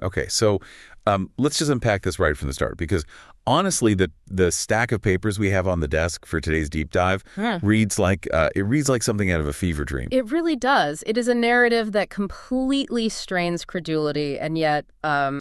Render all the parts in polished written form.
Okay, so let's just unpack this right from the start, because honestly, the stack of papers we have on the desk for today's deep dive reads like something out of a fever dream. It really does. It is a narrative that completely strains credulity, and yet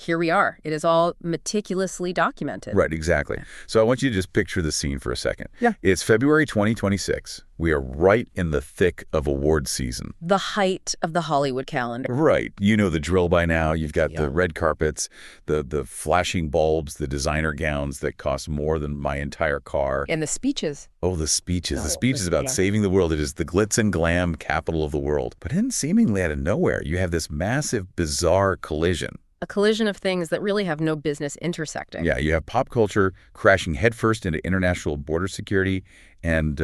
here we are. It is all meticulously documented. Right, exactly. So I want you to just picture the scene for a second. Yeah. It's February 2026. We are right in the thick of award season. The height of the Hollywood calendar. Right. You know the drill by now. You've got the red carpets, the flashing bulbs, the designer gowns that cost more than my entire car. And the speeches. Oh, the speeches. The speech is about saving the world. It is the glitz and glam capital of the world. But then seemingly out of nowhere, you have this massive, bizarre collision. A collision of things that really have no business intersecting. Yeah, you have pop culture crashing headfirst into international border security and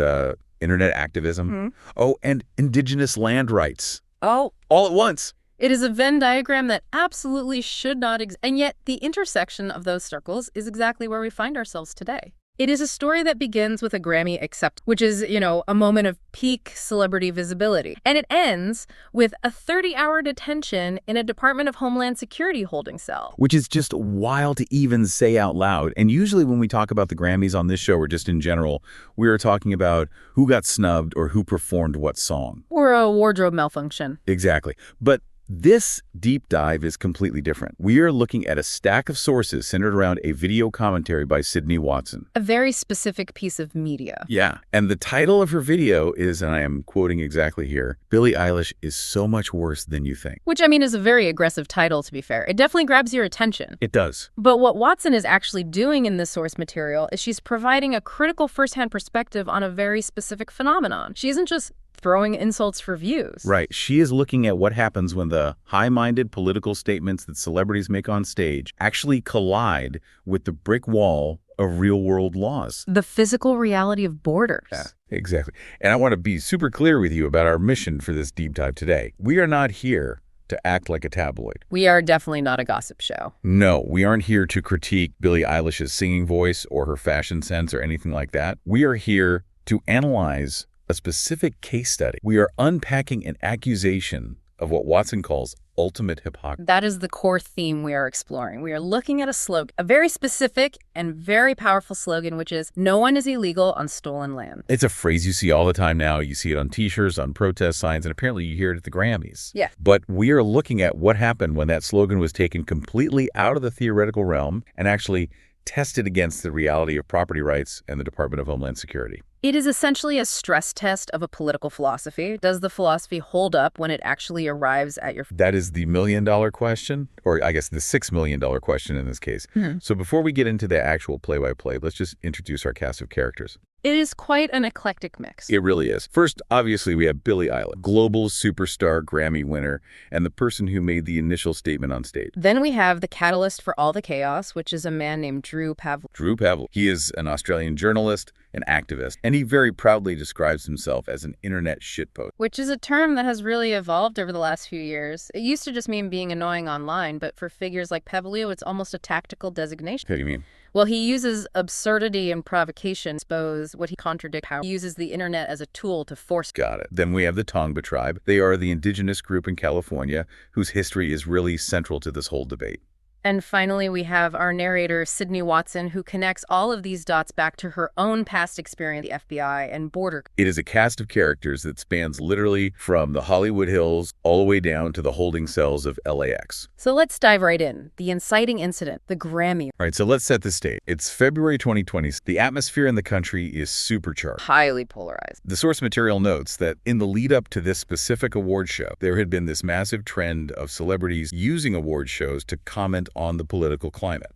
internet activism. Oh, and indigenous land rights. Oh. All at once. It is a Venn diagram that absolutely should not exist. And yet the intersection of those circles is exactly where we find ourselves today. It is a story that begins with a Grammy acceptance, which is, a moment of peak celebrity visibility. And it ends with a 30-hour detention in a Department of Homeland Security holding cell. Which is just wild to even say out loud. And usually when we talk about the Grammys on this show, or just in general, we are talking about who got snubbed or who performed what song. Or a wardrobe malfunction. Exactly. But this deep dive is completely different. We are looking at a stack of sources centered around a video commentary by Sydney Watson. A very specific piece of media. Yeah. And the title of her video is, and I am quoting exactly here, Billie Eilish is so much worse than you think. Which, is a very aggressive title, to be fair. It definitely grabs your attention. It does. But what Watson is actually doing in this source material is she's providing a critical firsthand perspective on a very specific phenomenon. She isn't just throwing insults for views. Right. She is looking at what happens when the high-minded political statements that celebrities make on stage actually collide with the brick wall of real-world laws. The physical reality of borders. Yeah, exactly. And I want to be super clear with you about our mission for this deep dive today. We are not here to act like a tabloid. We are definitely not a gossip show. No, we aren't here to critique Billie Eilish's singing voice or her fashion sense or anything like that. We are here to analyze a specific case study. We are unpacking an accusation of what Watson calls ultimate hypocrisy. That is the core theme we are exploring. We are looking at a slogan, a very specific and very powerful slogan, which is, no one is illegal on stolen land. It's a phrase you see all the time now. You see it on T-shirts, on protest signs, and apparently you hear it at the Grammys. Yeah. But we are looking at what happened when that slogan was taken completely out of the theoretical realm and actually tested against the reality of property rights and the Department of Homeland Security. It is essentially a stress test of a political philosophy. Does the philosophy hold up when it actually arrives at your... That is the million-dollar question, or I guess the $6 million question in this case. So before we get into the actual play-by-play, let's just introduce our cast of characters. It is quite an eclectic mix. It really is. First, obviously, we have Billie Eilish, global superstar Grammy winner, and the person who made the initial statement on stage. Then we have the catalyst for all the chaos, which is a man named Drew Pavlik. Drew Pavlik. He is an Australian journalist, an activist, and he very proudly describes himself as an internet shitpost. Which is a term that has really evolved over the last few years. It used to just mean being annoying online, but for figures like Pavlik, it's almost a tactical designation. What do you mean? Well, he uses absurdity and provocation to expose what he contradicts. He uses the internet as a tool to force... Got it. Then we have the Tongva tribe. They are the indigenous group in California whose history is really central to this whole debate. And finally, we have our narrator, Sydney Watson, who connects all of these dots back to her own past experience, the FBI and border. It is a cast of characters that spans literally from the Hollywood Hills all the way down to the holding cells of LAX. So let's dive right in. The inciting incident, the Grammy. All right, so let's set the stage. It's February 2020. The atmosphere in the country is supercharged. Highly polarized. The source material notes that in the lead up to this specific award show, there had been this massive trend of celebrities using award shows to comment on the political climate.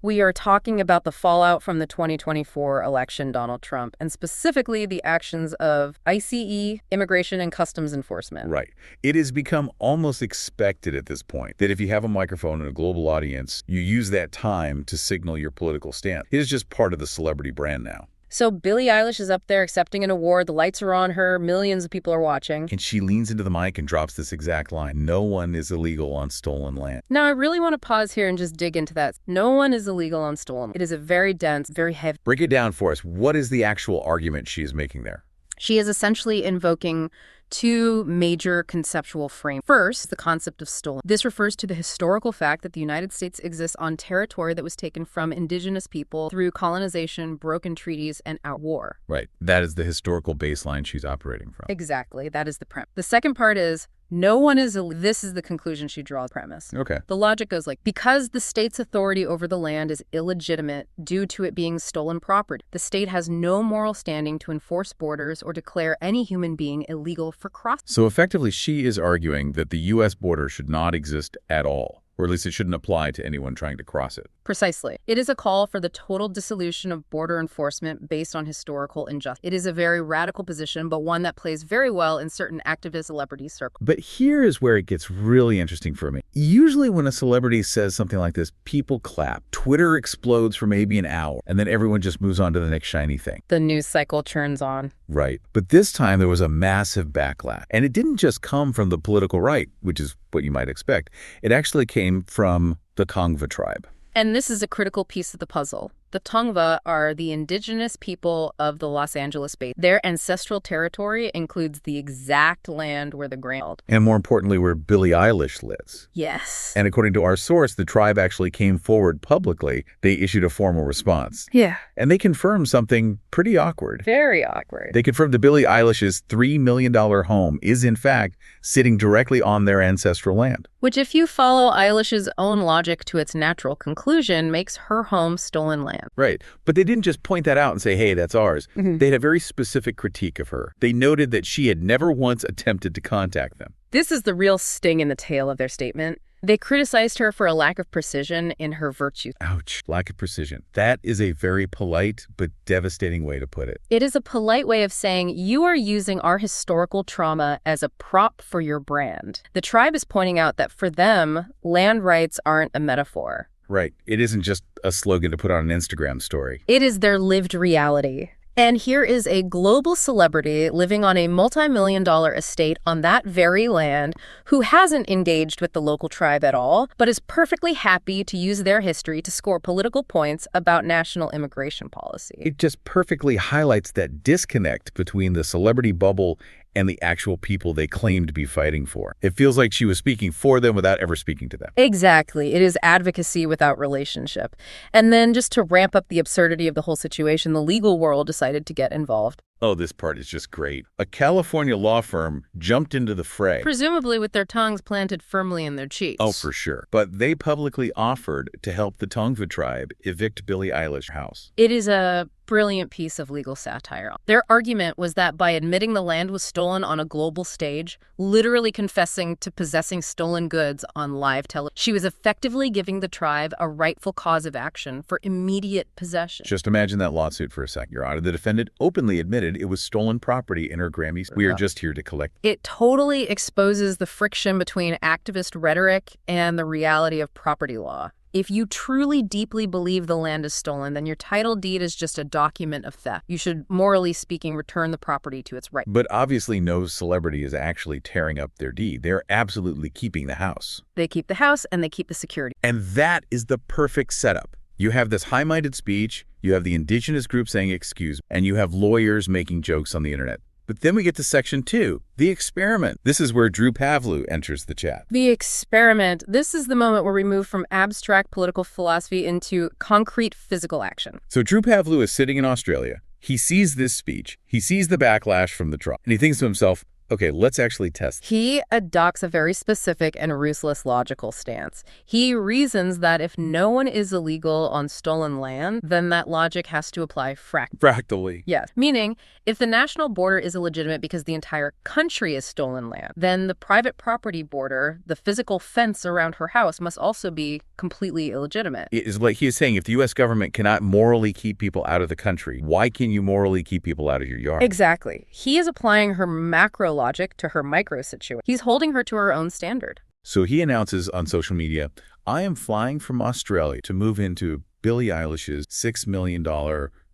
We are talking about the fallout from the 2024 election, Donald Trump, and specifically the actions of ICE, Immigration and Customs Enforcement. Right. It has become almost expected at this point that if you have a microphone and a global audience, you use that time to signal your political stand. It is just part of the celebrity brand now. So Billie Eilish is up there accepting an award. The lights are on her. Millions of people are watching. And she leans into the mic and drops this exact line. No one is illegal on stolen land. Now, I really want to pause here and just dig into that. No one is illegal on stolen land. It is a very dense, very heavy... Break it down for us. What is the actual argument she is making there? She is essentially invoking two major conceptual frames. First, the concept of stolen. This refers to the historical fact that the United States exists on territory that was taken from indigenous people through colonization, broken treaties, and out war. Right. That is the historical baseline she's operating from. Exactly. That is the premise. The second part is no one is this is the conclusion she draws premise. Okay. The logic goes like, because the state's authority over the land is illegitimate due to it being stolen property, the state has no moral standing to enforce borders or declare any human being illegal for crossing. So effectively, she is arguing that the U.S. border should not exist at all, or at least it shouldn't apply to anyone trying to cross it. Precisely. It is a call for the total dissolution of border enforcement based on historical injustice. It is a very radical position, but one that plays very well in certain activist celebrity circles. But here is where it gets really interesting for me. Usually when a celebrity says something like this, people clap. Twitter explodes for maybe an hour, and then everyone just moves on to the next shiny thing. The news cycle churns on. Right. But this time there was a massive backlash. And it didn't just come from the political right, which is what you might expect. It actually came from the Tongva tribe. And this is a critical piece of the puzzle. The Tongva are the indigenous people of the Los Angeles Basin. Their ancestral territory includes the exact land where the grand. And more importantly, where Billie Eilish lives. Yes. And according to our source, the tribe actually came forward publicly. They issued a formal response. Yeah. And they confirmed something pretty awkward. Very awkward. They confirmed that Billie Eilish's $3 million home is, in fact, sitting directly on their ancestral land. Which, if you follow Eilish's own logic to its natural conclusion, makes her home stolen land. Right. But they didn't just point that out and say, hey, that's ours. Mm-hmm. They had a very specific critique of her. They noted that she had never once attempted to contact them. This is the real sting in the tail of their statement. They criticized her for a lack of precision in her virtues. Ouch. Lack of precision. That is a very polite but devastating way to put it. It is a polite way of saying you are using our historical trauma as a prop for your brand. The tribe is pointing out that for them, land rights aren't a metaphor. Right. It isn't just a slogan to put on an Instagram story. It is their lived reality. And here is a global celebrity living on a multi-million-dollar estate on that very land who hasn't engaged with the local tribe at all, but is perfectly happy to use their history to score political points about national immigration policy. It just perfectly highlights that disconnect between the celebrity bubble and the actual people they claim to be fighting for. It feels like she was speaking for them without ever speaking to them. Exactly. It is advocacy without relationship. And then just to ramp up the absurdity of the whole situation, the legal world decided to get involved. Oh, this part is just great. A California law firm jumped into the fray. Presumably with their tongues planted firmly in their cheeks. Oh, for sure. But they publicly offered to help the Tongva tribe evict Billie Eilish's house. It is a brilliant piece of legal satire. Their argument was that by admitting the land was stolen on a global stage, literally confessing to possessing stolen goods on live television, she was effectively giving the tribe a rightful cause of action for immediate possession. Just imagine that lawsuit for a second, Your Honor. The defendant openly admitted it was stolen property in her Grammys. We are just here to collect. It totally exposes the friction between activist rhetoric and the reality of property law. If you truly deeply believe the land is stolen, then your title deed is just a document of theft. You should, morally speaking, return the property to its right. But obviously no celebrity is actually tearing up their deed. They're absolutely keeping the house. They keep the house and they keep the security. And that is the perfect setup. You have this high-minded speech, you have the indigenous group saying excuse, and you have lawyers making jokes on the internet. But then we get to section 2, the experiment. This is where Drew Pavlou enters the chat. The experiment. This is the moment where we move from abstract political philosophy into concrete physical action. So Drew Pavlou is sitting in Australia. He sees this speech. He sees the backlash from the tribe. And he thinks to himself, okay, let's actually test. He adopts a very specific and ruthless logical stance. He reasons that if no one is illegal on stolen land, then that logic has to apply fractally. Yes. Meaning, if the national border is illegitimate because the entire country is stolen land, then the private property border, the physical fence around her house, must also be completely illegitimate. It is like he is saying, if the U.S. government cannot morally keep people out of the country, why can you morally keep people out of your yard? Exactly. He is applying her macro logic to her micro situation. He's holding her to her own standard. So he announces on social media, I am flying from Australia to move into Billie Eilish's $6 million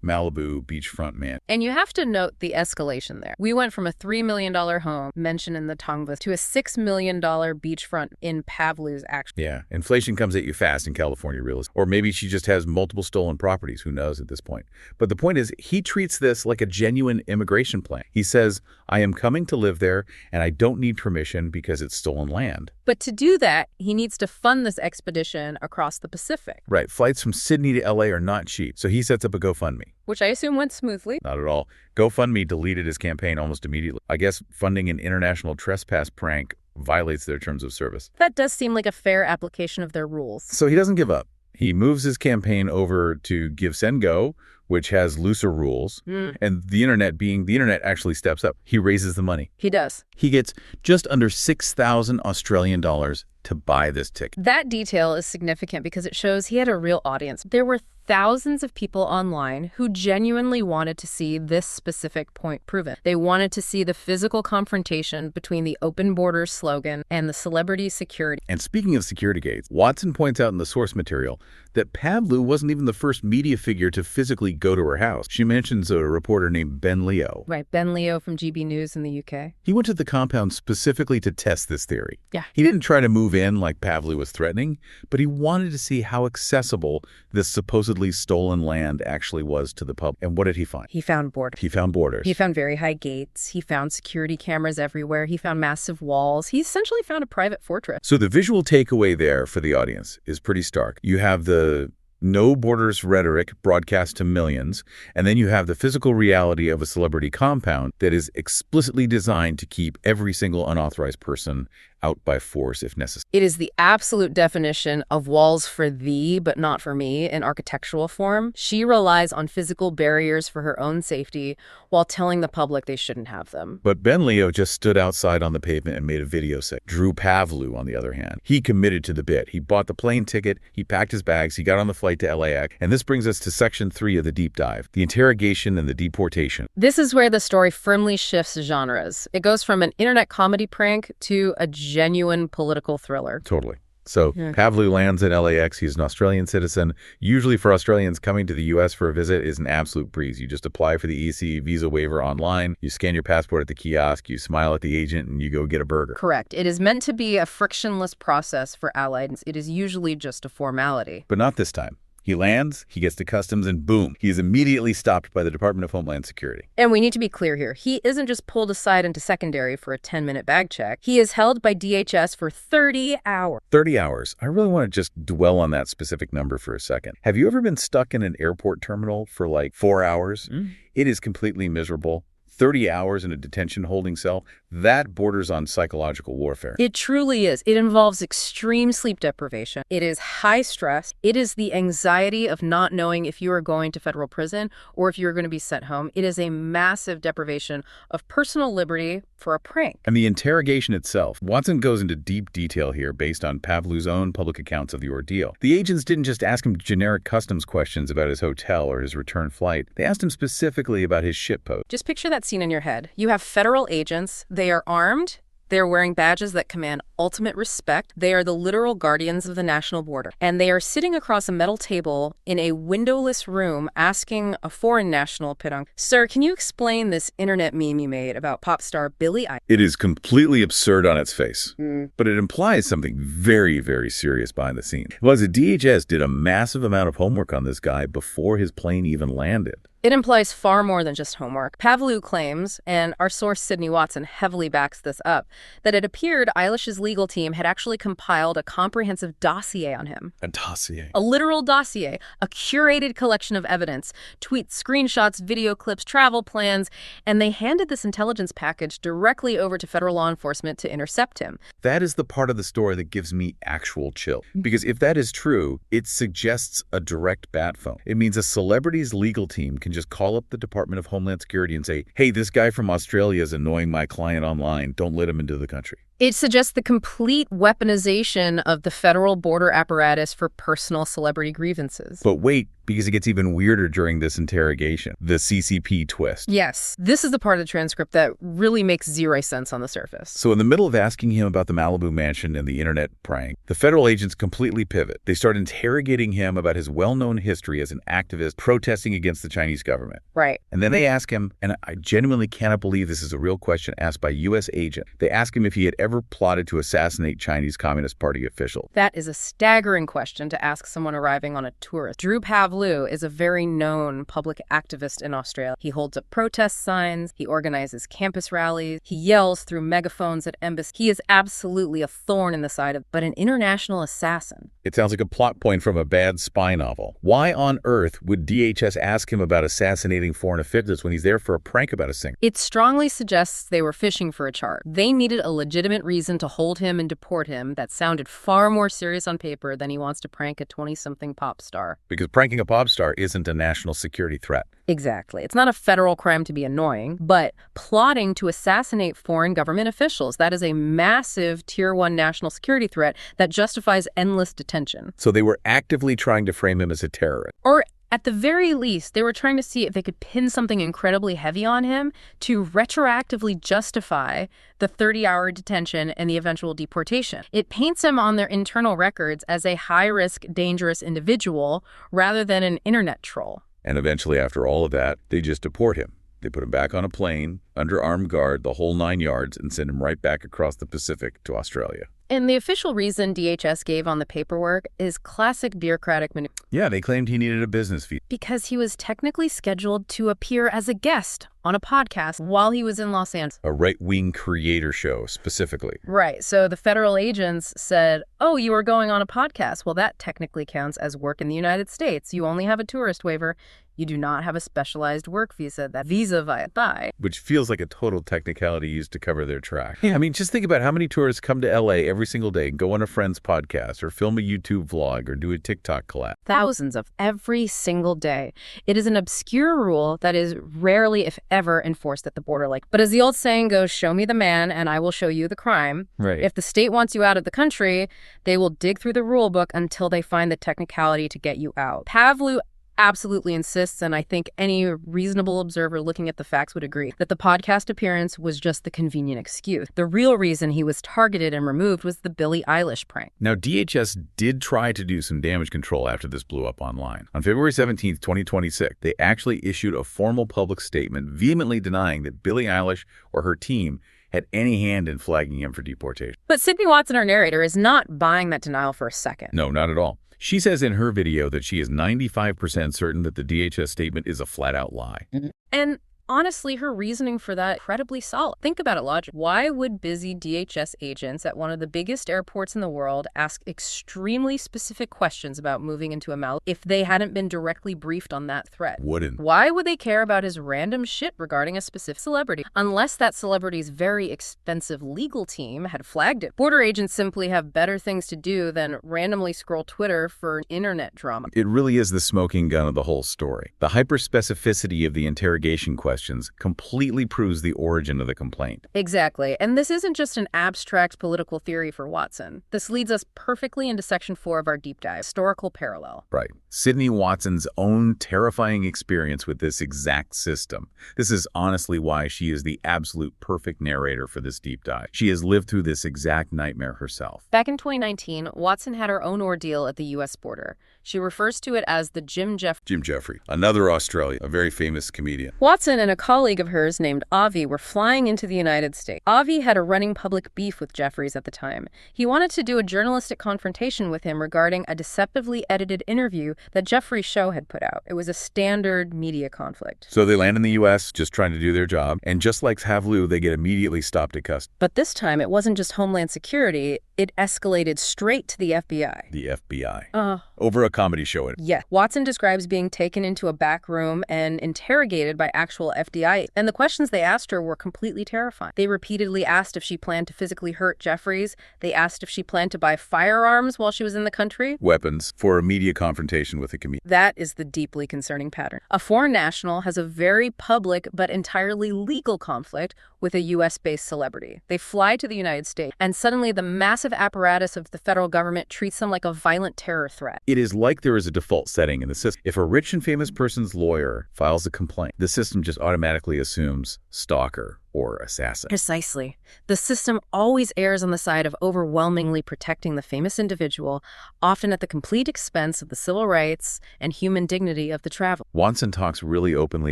Malibu beachfront man. And you have to note the escalation there. We went from a $3 million home mentioned in the Tongva to a $6 million beachfront in Pavlu's action. Yeah, inflation comes at you fast in California real estate. Or maybe she just has multiple stolen properties. Who knows at this point? But the point is, he treats this like a genuine immigration plan. He says, I am coming to live there, and I don't need permission because it's stolen land. But to do that, he needs to fund this expedition across the Pacific. Right. Flights from Sydney to LA are not cheap, so he sets up a GoFundMe. Which I assume went smoothly. Not at all. GoFundMe deleted his campaign almost immediately. I guess funding an international trespass prank violates their terms of service. That does seem like a fair application of their rules. So he doesn't give up. He moves his campaign over to Give, Send, Go, which has looser rules. And the internet actually steps up. He raises the money. He does. He gets just under 6,000 Australian dollars to buy this ticket. That detail is significant because it shows he had a real audience. There were thousands of people online who genuinely wanted to see this specific point proven. They wanted to see the physical confrontation between the open borders slogan and the celebrity security. And speaking of security gates, Watson points out in the source material that Pavlu wasn't even the first media figure to physically go to her house. She mentions a reporter named Ben Leo. Right, Ben Leo from GB News in the UK. He went to the compound specifically to test this theory. Yeah. He didn't try to move in like Pavlu was threatening, but he wanted to see how accessible this supposedly stolen land actually was to the public. And what did he find? He found borders. He found borders. He found very high gates. He found security cameras everywhere. He found massive walls. He essentially found a private fortress. So the visual takeaway there for the audience is pretty stark. You have the no borders rhetoric broadcast to millions, and then you have the physical reality of a celebrity compound that is explicitly designed to keep every single unauthorized person out by force if necessary. It is the absolute definition of walls for thee, but not for me, in architectural form. She relies on physical barriers for her own safety while telling the public they shouldn't have them. But Ben Leo just stood outside on the pavement and made a video set. Drew Pavlu, on the other hand, he committed to the bit. He bought the plane ticket, he packed his bags, he got on the flight to LAX, and this brings us to section 3 of the deep dive, the interrogation and the deportation. This is where the story firmly shifts genres. It goes from an internet comedy prank to a genuine political thriller. Totally. So Pavlu lands at LAX. He's an Australian citizen. Usually for Australians, coming to the U.S. for a visit is an absolute breeze. You just apply for the EC visa waiver online. You scan your passport at the kiosk. You smile at the agent, and you go get a burger. Correct. It is meant to be a frictionless process for allies. It is usually just a formality. But not this time. He lands, he gets to customs, and boom, he is immediately stopped by the Department of Homeland Security. And we need to be clear here. He isn't just pulled aside into secondary for a 10-minute bag check. He is held by DHS for 30 hours. 30 hours. I really want to just dwell on that specific number for a second. Have you ever been stuck in an airport terminal for like 4 hours? It is completely miserable. 30 hours in a detention holding cell, that borders on psychological warfare. It truly is. It involves extreme sleep deprivation. It is high stress. It is the anxiety of not knowing if you are going to federal prison or if you're going to be sent home. It is a massive deprivation of personal liberty for a prank. And the interrogation itself. Watson goes into deep detail here based on Pavlu's own public accounts of the ordeal. The agents didn't just ask him generic customs questions about his hotel or his return flight. They asked him specifically about his shippost. Just picture that scene in your head. You have federal agents. They are armed. They're wearing badges that command ultimate respect. They are the literal guardians of the national border. And they are sitting across a metal table in a windowless room asking a foreign national pedant, "Sir, can you explain this internet meme you made about pop star Billie Eilish?" It is completely absurd on its face, but it implies something very, very serious behind the scenes. Well, the DHS did a massive amount of homework on this guy before his plane even landed. It implies far more than just homework. Pavlu claims, and our source Sydney Watson heavily backs this up, that it appeared Eilish's legal team had actually compiled a comprehensive dossier on him. A dossier. A literal dossier, a curated collection of evidence, tweets, screenshots, video clips, travel plans, and they handed this intelligence package directly over to federal law enforcement to intercept him. That is the part of the story that gives me actual chill. Because if that is true, it suggests a direct bat phone. It means a celebrity's legal team can just call up the Department of Homeland Security and say, "Hey, this guy from Australia is annoying my client online. Don't let him into the country." It suggests the complete weaponization of the federal border apparatus for personal celebrity grievances. But wait, because it gets even weirder during this interrogation. The CCP twist. Yes, this is the part of the transcript that really makes zero sense on the surface. So in the middle of asking him about the Malibu mansion and the internet prank, the federal agents completely pivot. They start interrogating him about his well-known history as an activist protesting against the Chinese government. Right. And then they ask him, and I genuinely cannot believe this is a real question asked by a U.S. agent. They ask him if he had ever plotted to assassinate Chinese Communist Party officials. That is a staggering question to ask someone arriving on a tourist. Drew Pavlou is a very known public activist in Australia. He holds up protest signs, he organizes campus rallies, he yells through megaphones at embassies. He is absolutely a thorn in the side of, but an international assassin. It sounds like a plot point from a bad spy novel. Why on earth would DHS ask him about assassinating foreign officials when he's there for a prank about a singer? It strongly suggests they were fishing for a charge. They needed a legitimate reason to hold him and deport him that sounded far more serious on paper than he wants to prank a 20-something pop star. Because pranking a pop star isn't a national security threat. Exactly. It's not a federal crime to be annoying, but plotting to assassinate foreign government officials, that is a massive Tier 1 national security threat that justifies endless detention. So they were actively trying to frame him as a terrorist. Or at the very least, they were trying to see if they could pin something incredibly heavy on him to retroactively justify the 30-hour detention and the eventual deportation. It paints him on their internal records as a high-risk, dangerous individual rather than an internet troll. And eventually, after all of that, they just deport him. They put him back on a plane, under armed guard, the whole 9 yards, and send him right back across the Pacific to Australia. And the official reason DHS gave on the paperwork is classic bureaucratic maneuver. Yeah, they claimed he needed a business visa. Because he was technically scheduled to appear as a guest on a podcast while he was in Los Angeles. A right-wing creator show, specifically. Right. So the federal agents said, oh, you were going on a podcast. Well, that technically counts as work in the United States. You only have a tourist waiver. You do not have a specialized work visa, that visa via thigh. Which feels like a total technicality used to cover their tracks. Yeah. I mean, just think about how many tourists come to LA every single day, go on a friend's podcast, or film a YouTube vlog, or do a TikTok collab. Thousands of every single day. It is an obscure rule that is rarely, if ever, enforced at the border. But as the old saying goes, show me the man and I will show you the crime. Right. If the state wants you out of the country, they will dig through the rule book until they find the technicality to get you out. Pavlou absolutely insists, and I think any reasonable observer looking at the facts would agree, that the podcast appearance was just the convenient excuse. The real reason he was targeted and removed was the Billie Eilish prank. Now, DHS did try to do some damage control after this blew up online. On February 17, 2026, they actually issued a formal public statement vehemently denying that Billie Eilish or her team had any hand in flagging him for deportation. But Sydney Watson, our narrator, is not buying that denial for a second. No, not at all. She says in her video that she is 95% certain that the DHS statement is a flat-out lie. And honestly, her reasoning for that is incredibly solid. Think about it logically. Why would busy DHS agents at one of the biggest airports in the world ask extremely specific questions about moving into a Malibu if they hadn't been directly briefed on that threat? Wouldn't. Why would they care about his random shit regarding a specific celebrity? Unless that celebrity's very expensive legal team had flagged it. Border agents simply have better things to do than randomly scroll Twitter for internet drama. It really is the smoking gun of the whole story. The hyperspecificity of the interrogation questions completely proves the origin of the complaint. Exactly. And this isn't just an abstract political theory for Watson. This leads us perfectly into Section 4 of our deep dive, historical parallel. Right. Sydney Watson's own terrifying experience with this exact system. This is honestly why she is the absolute perfect narrator for this deep dive. She has lived through this exact nightmare herself. Back in 2019, Watson had her own ordeal at the U.S. border. She refers to it as the Jim Jeffrey, another Australian, a very famous comedian. Watson and a colleague of hers named Avi were flying into the United States. Avi had a running public beef with Jeffries at the time. He wanted to do a journalistic confrontation with him regarding a deceptively edited interview that Jeffries' show had put out. It was a standard media conflict. So they land in the U.S. just trying to do their job, and just like Pavlou, they get immediately stopped at customs. But this time, it wasn't just Homeland Security. It escalated straight to the FBI. The FBI. Over a comedy show. Yeah. Watson describes being taken into a back room and interrogated by actual FDI. And the questions they asked her were completely terrifying. They repeatedly asked if she planned to physically hurt Jeffries. They asked if she planned to buy firearms while she was in the country. Weapons for a media confrontation with a comedian. That is the deeply concerning pattern. A foreign national has a very public but entirely legal conflict with a U.S.-based celebrity. They fly to the United States, and suddenly the massive apparatus of the federal government treats them like a violent terror threat. It is like there is a default setting in the system. If a rich and famous person's lawyer files a complaint, the system just automatically assumes stalker or assassin. Precisely. The system always errs on the side of overwhelmingly protecting the famous individual, often at the complete expense of the civil rights and human dignity of the traveler. Watson talks really openly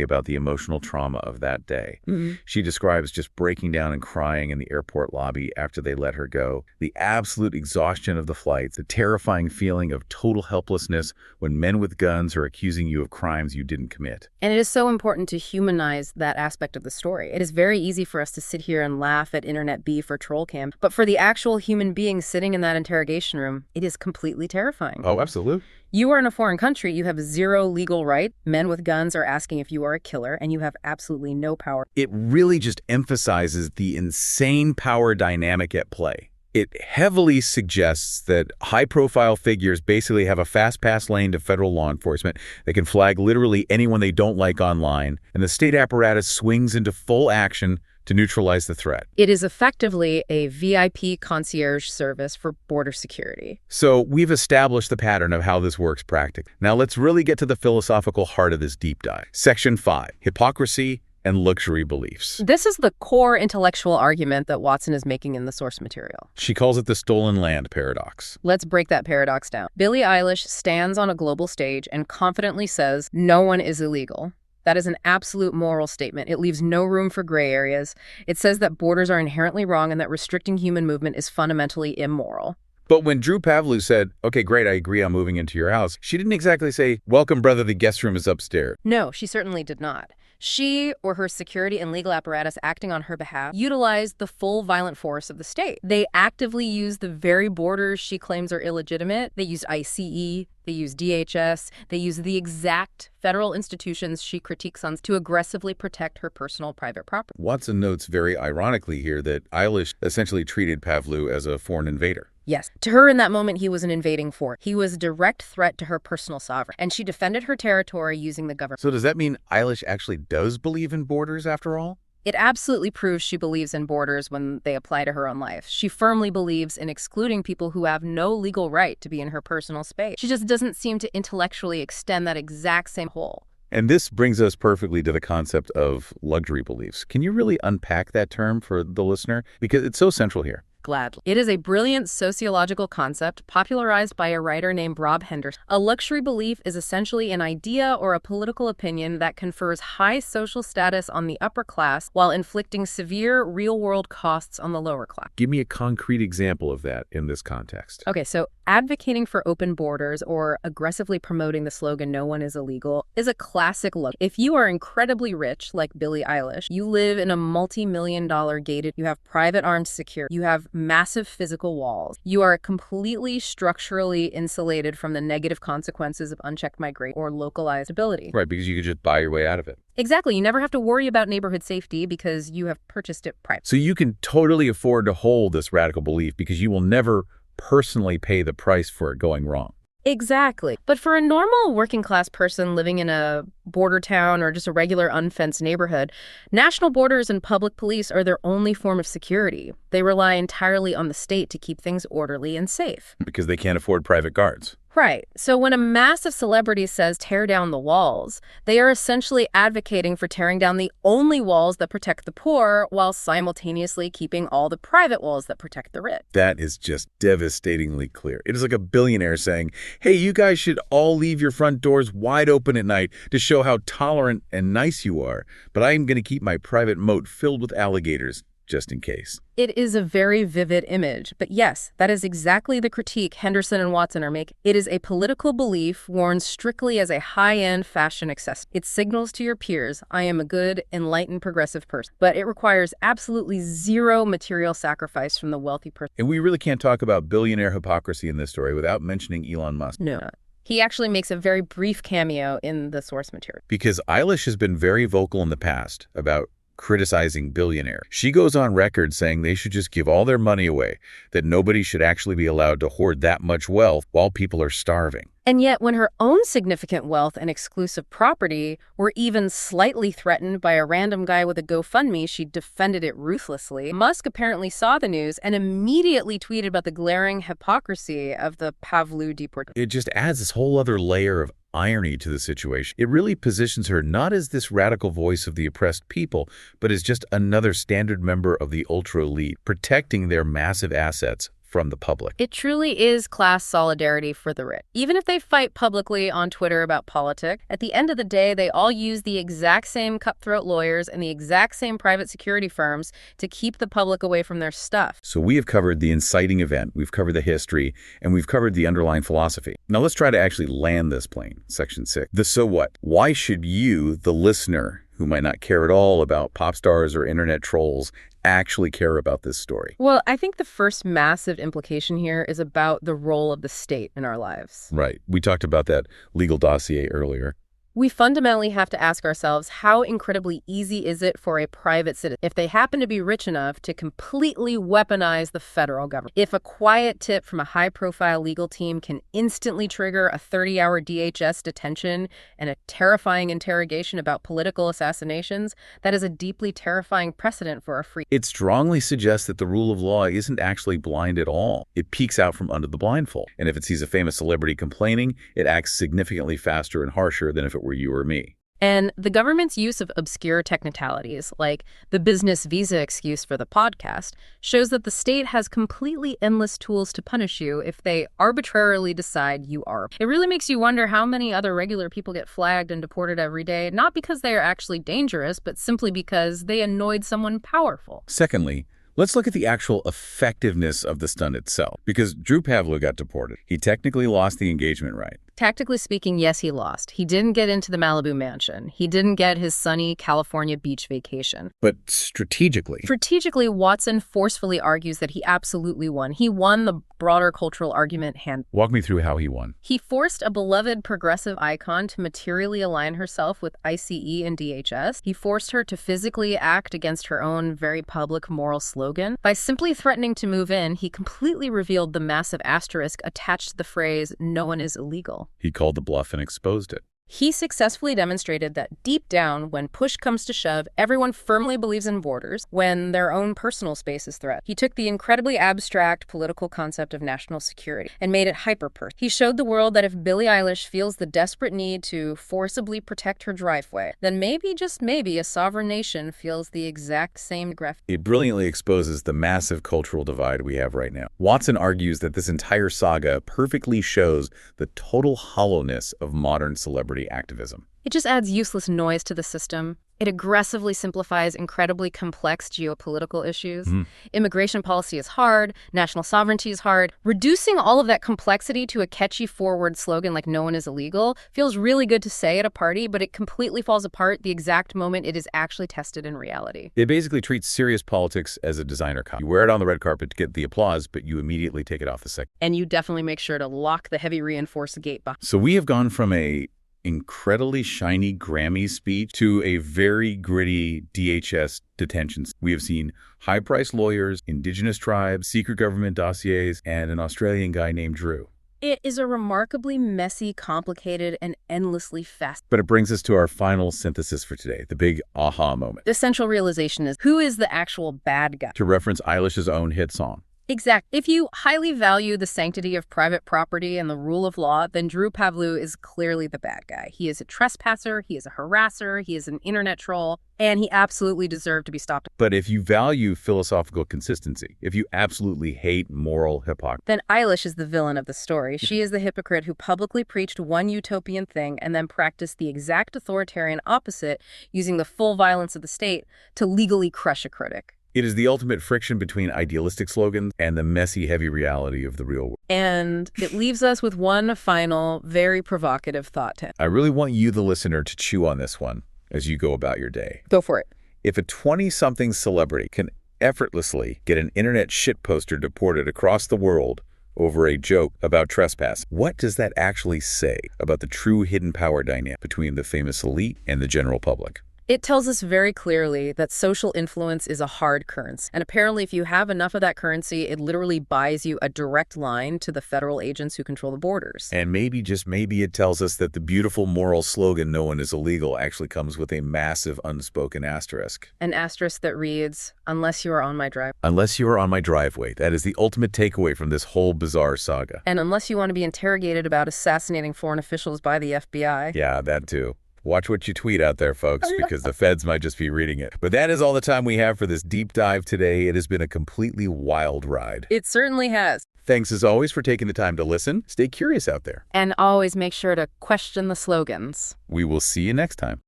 about the emotional trauma of that day. She describes just breaking down and crying in the airport lobby after they let her go, the absolute exhaustion of the flights, the terrifying feeling of total helplessness when men with guns are accusing you of crimes you didn't commit. And it is so important to humanize that aspect of the story. It is very easy for us to sit here and laugh at internet beef or troll cam, but for the actual human being sitting in that interrogation room, it is completely terrifying. Oh, absolutely. You are in a foreign country, you have zero legal right. Men with guns are asking if you are a killer, and you have absolutely no power. It really just emphasizes the insane power dynamic at play. It heavily suggests that high-profile figures basically have a fast-pass lane to federal law enforcement. They can flag literally anyone they don't like online, and the state apparatus swings into full action to neutralize the threat. It is effectively a VIP concierge service for border security. So we've established the pattern of how this works practically. Now let's really get to the philosophical heart of this deep dive. Section 5, Hypocrisy and Luxury Beliefs. This is the core intellectual argument that Watson is making in the source material. She calls it the stolen land paradox. Let's break that paradox down. Billie Eilish stands on a global stage and confidently says, "No one is illegal." That is an absolute moral statement. It leaves no room for gray areas. It says that borders are inherently wrong and that restricting human movement is fundamentally immoral. But when Drew Pavlou said, "Okay, great, I agree, I'm moving into your house," she didn't exactly say, "Welcome, brother, the guest room is upstairs." No, she certainly did not. She, or her security and legal apparatus acting on her behalf, utilized the full violent force of the state. They actively used the very borders she claims are illegitimate. They used ICE, they used DHS, they used the exact federal institutions she critiques on to aggressively protect her personal private property. Watson notes very ironically here that Eilish essentially treated Pavlou as a foreign invader. Yes. To her in that moment, he was an invading force. He was a direct threat to her personal sovereignty, and she defended her territory using the government. So does that mean Eilish actually does believe in borders after all? It absolutely proves she believes in borders when they apply to her own life. She firmly believes in excluding people who have no legal right to be in her personal space. She just doesn't seem to intellectually extend that exact same whole. And this brings us perfectly to the concept of luxury beliefs. Can you really unpack that term for the listener? Because it's so central here. Gladly. It is a brilliant sociological concept popularized by a writer named Rob Henderson. A luxury belief is essentially an idea or a political opinion that confers high social status on the upper class while inflicting severe real-world costs on the lower class. Give me a concrete example of that in this context. Okay, so advocating for open borders or aggressively promoting the slogan "no one is illegal" is a classic look. If you are incredibly rich, like Billie Eilish, you live in a multi-million-dollar gated, you have private armed security, you have massive physical walls, you are completely structurally insulated from the negative consequences of unchecked migration or localized ability. Right, because you could just buy your way out of it. Exactly. You never have to worry about neighborhood safety because you have purchased it privately. So you can totally afford to hold this radical belief because you will never personally pay the price for it going wrong. Exactly. But for a normal working class person living in a border town or just a regular unfenced neighborhood, national borders and public police are their only form of security. They rely entirely on the state to keep things orderly and safe. Because they can't afford private guards. Right. So when a massive celebrity says tear down the walls, they are essentially advocating for tearing down the only walls that protect the poor while simultaneously keeping all the private walls that protect the rich. That is just devastatingly clear. It is like a billionaire saying, "Hey, you guys should all leave your front doors wide open at night to show how tolerant and nice you are, but I am going to keep my private moat filled with alligators just in case." It is a very vivid image, but yes, that is exactly the critique Henderson and Watson are making. It is a political belief worn strictly as a high-end fashion accessory. It signals to your peers, "I am a good, enlightened, progressive person," but it requires absolutely zero material sacrifice from the wealthy person. And we really can't talk about billionaire hypocrisy in this story without mentioning Elon Musk. No. He actually makes a very brief cameo in the source material. Because Eilish has been very vocal in the past about criticizing billionaires. She goes on record saying they should just give all their money away, that nobody should actually be allowed to hoard that much wealth while people are starving. And yet, when her own significant wealth and exclusive property were even slightly threatened by a random guy with a GoFundMe, she defended it ruthlessly. Musk apparently saw the news and immediately tweeted about the glaring hypocrisy of the Pavlou deported. It just adds this whole other layer of irony to the situation. It really positions her not as this radical voice of the oppressed people, but as just another standard member of the ultra-elite, protecting their massive assets from the public. It truly is class solidarity for the rich. Even if they fight publicly on Twitter about politics, at the end of the day, they all use the exact same cutthroat lawyers and the exact same private security firms to keep the public away from their stuff. So we have covered the inciting event, we've covered the history, and we've covered the underlying philosophy. Now let's try to actually land this plane. Section 6. The so what? Why should you, the listener, who might not care at all about pop stars or internet trolls, actually care about this story? Well, I think the first massive implication here is about the role of the state in our lives. Right. We talked about that legal dossier earlier. We fundamentally have to ask ourselves, how incredibly easy is it for a private citizen, if they happen to be rich enough, to completely weaponize the federal government? If a quiet tip from a high-profile legal team can instantly trigger a 30-hour DHS detention and a terrifying interrogation about political assassinations, that is a deeply terrifying precedent for a free... It strongly suggests that the rule of law isn't actually blind at all. It peeks out from under the blindfold. And if it sees a famous celebrity complaining, it acts significantly faster and harsher than if it were you or me. And the government's use of obscure technicalities, like the business visa excuse for the podcast, shows that the state has completely endless tools to punish you if they arbitrarily decide you are. It really makes you wonder how many other regular people get flagged and deported every day, not because they are actually dangerous, but simply because they annoyed someone powerful. Secondly, let's look at the actual effectiveness of the stunt itself. Because Drew Pavlou got deported. He technically lost the engagement right. Tactically speaking, yes, he lost. He didn't get into the Malibu mansion. He didn't get his sunny California beach vacation. But strategically, Watson forcefully argues that he absolutely won. He won the broader cultural argument hand. Walk me through how he won. He forced a beloved progressive icon to materially align herself with ICE and DHS. He forced her to physically act against her own very public moral slogan. By simply threatening to move in, he completely revealed the massive asterisk attached to the phrase, "No one is illegal." He called the bluff and exposed it. He successfully demonstrated that deep down, when push comes to shove, everyone firmly believes in borders when their own personal space is threatened. He took the incredibly abstract political concept of national security and made it hyper-personal. He showed the world that if Billie Eilish feels the desperate need to forcibly protect her driveway, then maybe, just maybe, a sovereign nation feels the exact same graph. It brilliantly exposes the massive cultural divide we have right now. Watson argues that this entire saga perfectly shows the total hollowness of modern celebrity activism. It just adds useless noise to the system. It aggressively simplifies incredibly complex geopolitical issues. Immigration policy is hard. National sovereignty is hard. Reducing all of that complexity to a catchy forward slogan like "no one is illegal" feels really good to say at a party, but it completely falls apart the exact moment it is actually tested in reality. It basically treats serious politics as a designer copy. You wear it on the red carpet to get the applause, but you immediately take it off the second. And you definitely make sure to lock the heavy reinforced gate behind. So we have gone from a incredibly shiny Grammy speech to a very gritty DHS detentions. We have seen high-priced lawyers, indigenous tribes, secret government dossiers, and an Australian guy named Drew. It is a remarkably messy, complicated, and endlessly fast. But it brings us to our final synthesis for today, the big aha moment. The central realization is, who is the actual bad guy? To reference Eilish's own hit song. Exactly. If you highly value the sanctity of private property and the rule of law, then Drew Pavlou is clearly the bad guy. He is a trespasser, he is a harasser, he is an internet troll, and he absolutely deserved to be stopped. But if you value philosophical consistency, if you absolutely hate moral hypocrisy, then Eilish is the villain of the story. She is the hypocrite who publicly preached one utopian thing and then practiced the exact authoritarian opposite, using the full violence of the state to legally crush a critic. It is the ultimate friction between idealistic slogans and the messy, heavy reality of the real world. And it leaves us with one final, very provocative thought. I really want you, the listener, to chew on this one as you go about your day. Go for it. If a 20-something celebrity can effortlessly get an internet shitposter deported across the world over a joke about trespass. What does that actually say about the true hidden power dynamic between the famous elite and the general public? It tells us very clearly that social influence is a hard currency. And apparently, if you have enough of that currency, it literally buys you a direct line to the federal agents who control the borders. And maybe, just maybe, it tells us that the beautiful moral slogan, "No one is illegal," actually comes with a massive unspoken asterisk. An asterisk that reads, "Unless you are on my driveway." Unless you are on my driveway. That is the ultimate takeaway from this whole bizarre saga. And unless you want to be interrogated about assassinating foreign officials by the FBI. Yeah, that too. Watch what you tweet out there, folks, because the feds might just be reading it. But that is all the time we have for this deep dive today. It has been a completely wild ride. It certainly has. Thanks as always for taking the time to listen. Stay curious out there. And always make sure to question the slogans. We will see you next time.